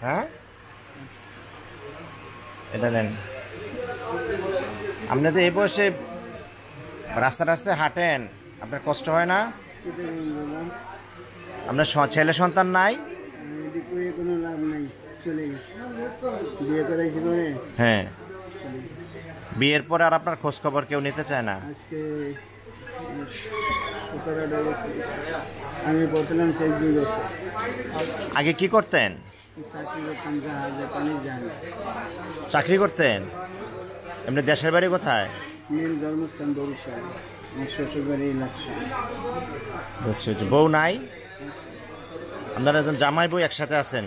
হ্যাঁ, এটা দেন। আপনি তো এই বয়সে রাস্তায় রাস্তায় হাঁটেন, আপনার কষ্ট হয় না? আপনার ছেলে সন্তান নাই? কোনো লাভ নাই, চলে গেছে। বিয়ে করাইছি করে হ্যাঁ, বিয়ের পরে আর আপনার খোঁজ খবর কেউ নিতে চায় না? আজকে 17 বছর আমি পড়ছিলাম সেই 2 বছর আগে কি করতেন? চাকরি করতাম, জাহাজে পানির জাহাজ। চাকরি করতেন? এমনি দেশের বাড়ি কোথায়? নীল ধর্মস্থান বরিশাল, আমার শ্বশুর বাড়ি ইলাকশন। বুঝছি। বউ নাই? আপনারা একজন জামাই বউ একসাথে আছেন,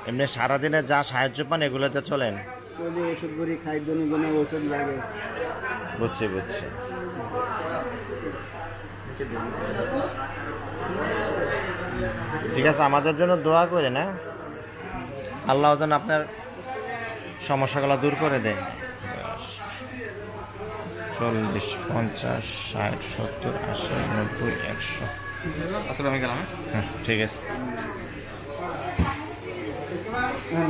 এমনি সারাদিনে যা সাহায্য পান এগুলোতে চলেন? চলে ওষুধ করি, খাই, দোনো ওষুধ লাগে। বুঝছি বুঝছি। ঠিক আছে, আমাদের জন্য দোয়া করে না, আল্লাহ যেন আপনার সমস্যাগুলো দূর করে দেয়। 40, 50, 60, 70, 80, 90, 100। আসলে আমি গেলাম। হ্যাঁ, ঠিক আছে। হ্যাঁ।